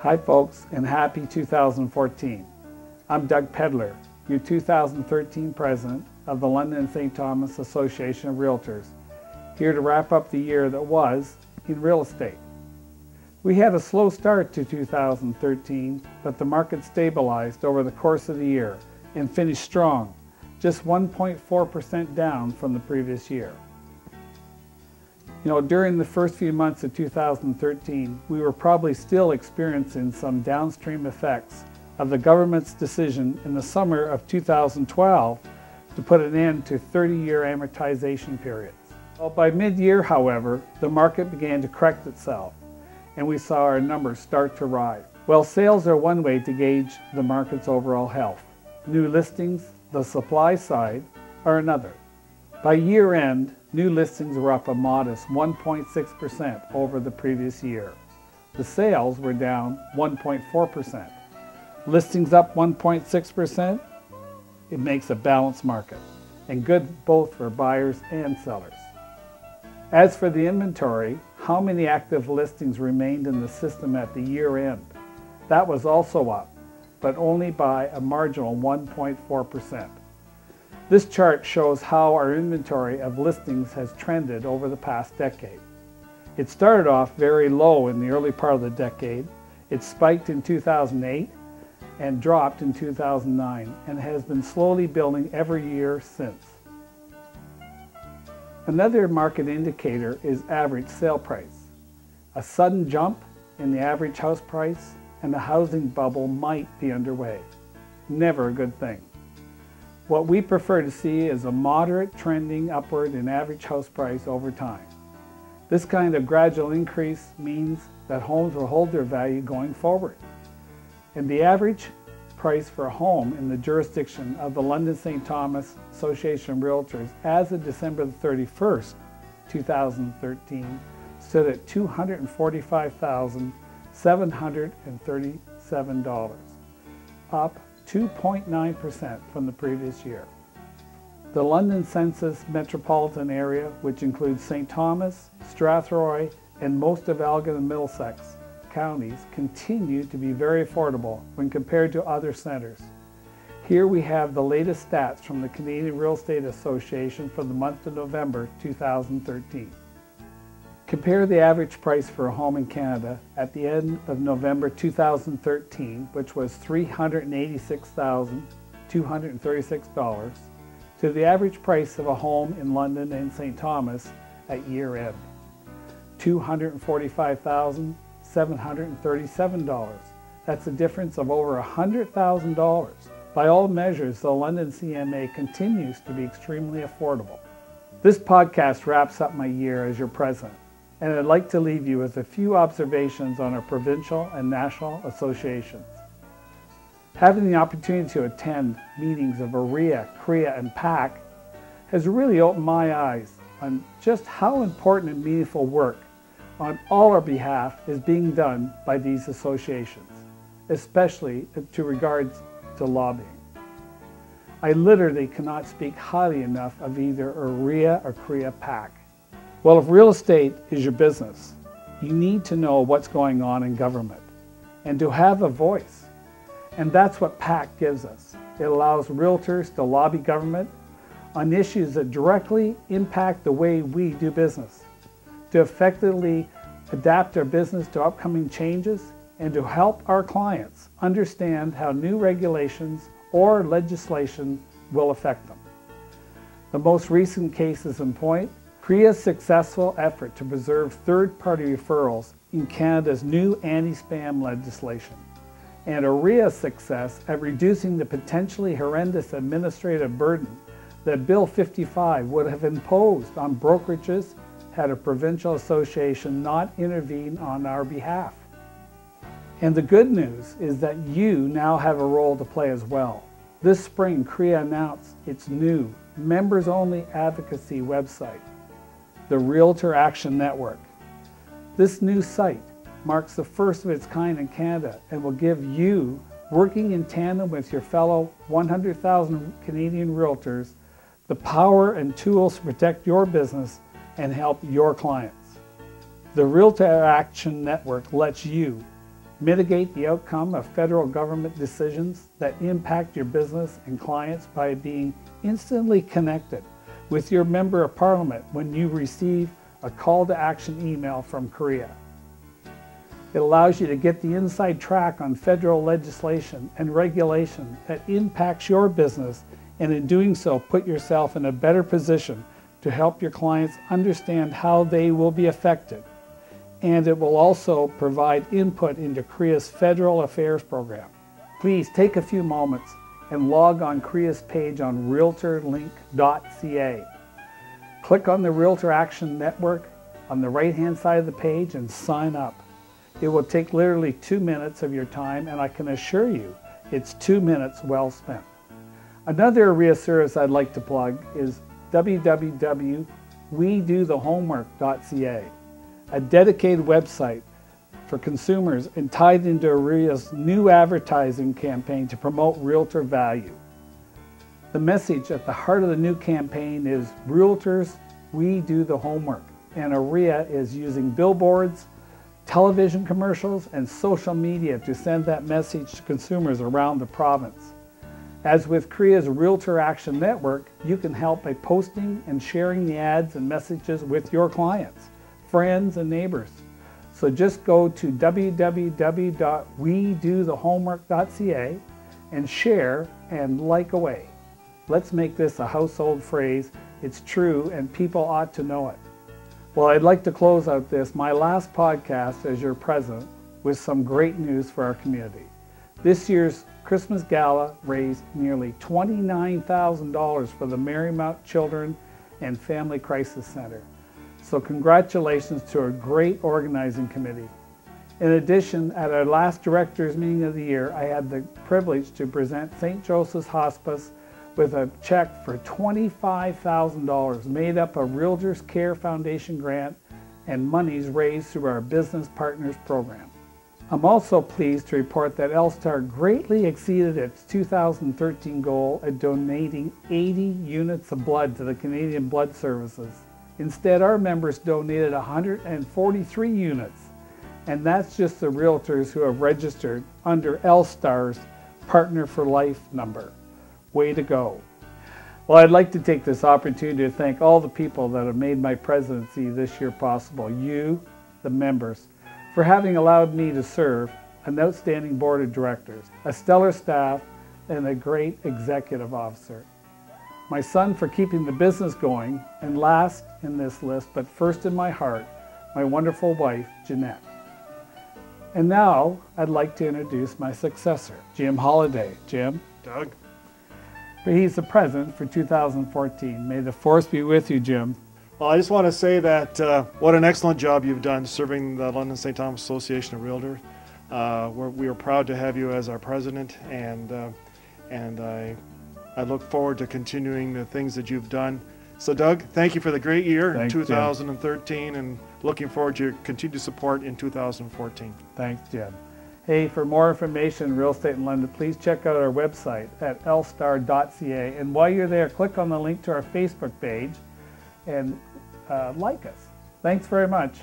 Hi folks, and happy 2014. I'm Doug Pedlar, your 2013 President of the London and St. Thomas Association of Realtors, here to wrap up the year that was in real estate. We had a slow start to 2013, but the market stabilized over the course of the year and finished strong, just 1.4% down from the previous year. During the first few months of 2013, we were probably still experiencing some downstream effects of the government's decision in the summer of 2012 to put an end to 30-year amortization periods. Well, by mid-year, however, the market began to correct itself, and we saw our numbers start to rise. Well, sales are one way to gauge the market's overall health. New listings, the supply side, are another. By year end, new listings were up a modest 1.6% over the previous year. The sales were down 1.4%. Listings up 1.6%, it makes a balanced market, and good both for buyers and sellers. As for the inventory, how many active listings remained in the system at the year end? That was also up, but only by a marginal 1.4%. This chart shows how our inventory of listings has trended over the past decade. It started off very low in the early part of the decade. It spiked in 2008 and dropped in 2009 and has been slowly building every year since. Another market indicator is average sale price. A sudden jump in the average house price and the housing bubble might be underway. Never a good thing. What we prefer to see is a moderate trending upward in average house price over time. This kind of gradual increase means that homes will hold their value going forward. And the average price for a home in the jurisdiction of the London St. Thomas Association of Realtors as of December 31st, 2013 stood at $245,737, up 2.9% from the previous year. The London Census metropolitan area, which includes St. Thomas, Strathroy, and most of Elgin and Middlesex counties, continue to be very affordable when compared to other centers. Here we have the latest stats from the Canadian Real Estate Association for the month of November 2013. Compare the average price for a home in Canada at the end of November 2013, which was $386,236, to the average price of a home in London and St. Thomas at year end, $245,737. That's a difference of over $100,000. By all measures, the London CMA continues to be extremely affordable. This podcast wraps up my year as your president, and I'd like to leave you with a few observations on our provincial and national associations. Having the opportunity to attend meetings of OREA, CREA, and PAC has really opened my eyes on just how important and meaningful work on all our behalf is being done by these associations, especially to regards to lobbying. I literally cannot speak highly enough of either OREA or CREA PAC. Well, if real estate is your business, you need to know what's going on in government and to have a voice. And that's what PAC gives us. It allows realtors to lobby government on issues that directly impact the way we do business, to effectively adapt our business to upcoming changes, and to help our clients understand how new regulations or legislation will affect them. The most recent cases in point: CREA's successful effort to preserve third-party referrals in Canada's new anti-spam legislation, and OREA's success at reducing the potentially horrendous administrative burden that Bill 55 would have imposed on brokerages had a provincial association not intervened on our behalf. And the good news is that you now have a role to play as well. This spring, CREA announced its new members-only advocacy website, the Realtor Action Network. This new site marks the first of its kind in Canada and will give you, working in tandem with your fellow 100,000 Canadian realtors, the power and tools to protect your business and help your clients. The Realtor Action Network lets you, Mitigate the outcome of federal government decisions that impact your business and clients by being instantly connected with your Member of Parliament when you receive a call to action email from Korea. It allows you to get the inside track on federal legislation and regulation that impacts your business, and in doing so, put yourself in a better position to help your clients understand how they will be affected. And it will also provide input into Korea's Federal Affairs Program. Please take a few moments and log on Korea's page on realtorlink.ca. Click on the Realtor Action Network on the right-hand side of the page and sign up. It will take literally 2 minutes of your time, and I can assure you it's 2 minutes well spent. Another area service I'd like to plug is www.wedothehomework.ca. a dedicated website for consumers and tied into AREA's new advertising campaign to promote realtor value. The message at the heart of the new campaign is Realtors, we do the homework, and AREA is using billboards, television commercials, and social media to send that message to consumers around the province. As with Korea's Realtor Action Network, you can help by posting and sharing the ads and messages with your clients, friends, and neighbors. So just go to www.wedothehomework.ca and share and like away. Let's make this a household phrase. It's true and people ought to know it. Well, I'd like to close out this, my last podcast as your president, with some great news for our community. This year's Christmas Gala raised nearly $29,000 for the Marymount Children and Family Crisis Center. So congratulations to a great organizing committee. In addition, at our last directors meeting of the year, I had the privilege to present St. Joseph's Hospice with a check for $25,000 made up of Realtors Care Foundation grant and monies raised through our Business Partners program. I'm also pleased to report that LSTAR greatly exceeded its 2013 goal of donating 80 units of blood to the Canadian Blood Services. Instead, our members donated 143 units, and that's just the realtors who have registered under LSTAR's Partner for Life number. Way to go. Well, I'd like to take this opportunity to thank all the people that have made my presidency this year possible. You, the members, for having allowed me to serve, an outstanding board of directors, a stellar staff, and a great executive officer. My son for keeping the business going, and last in this list, but first in my heart, my wonderful wife, Jeanette. And now, I'd like to introduce my successor, Jim Holliday. Jim? Doug? He's the president for 2014. May the force be with you, Jim. Well, I just want to say that what an excellent job you've done serving the London St. Thomas Association of Realtors. We are proud to have you as our president, and I look forward to continuing the things that you've done. So Doug, thank you for the great year in 2013, and looking forward to your continued support in 2014. Thanks, Jim. Hey, for more information on real estate in London, please check out our website at lstar.ca. And while you're there, click on the link to our Facebook page and like us. Thanks very much.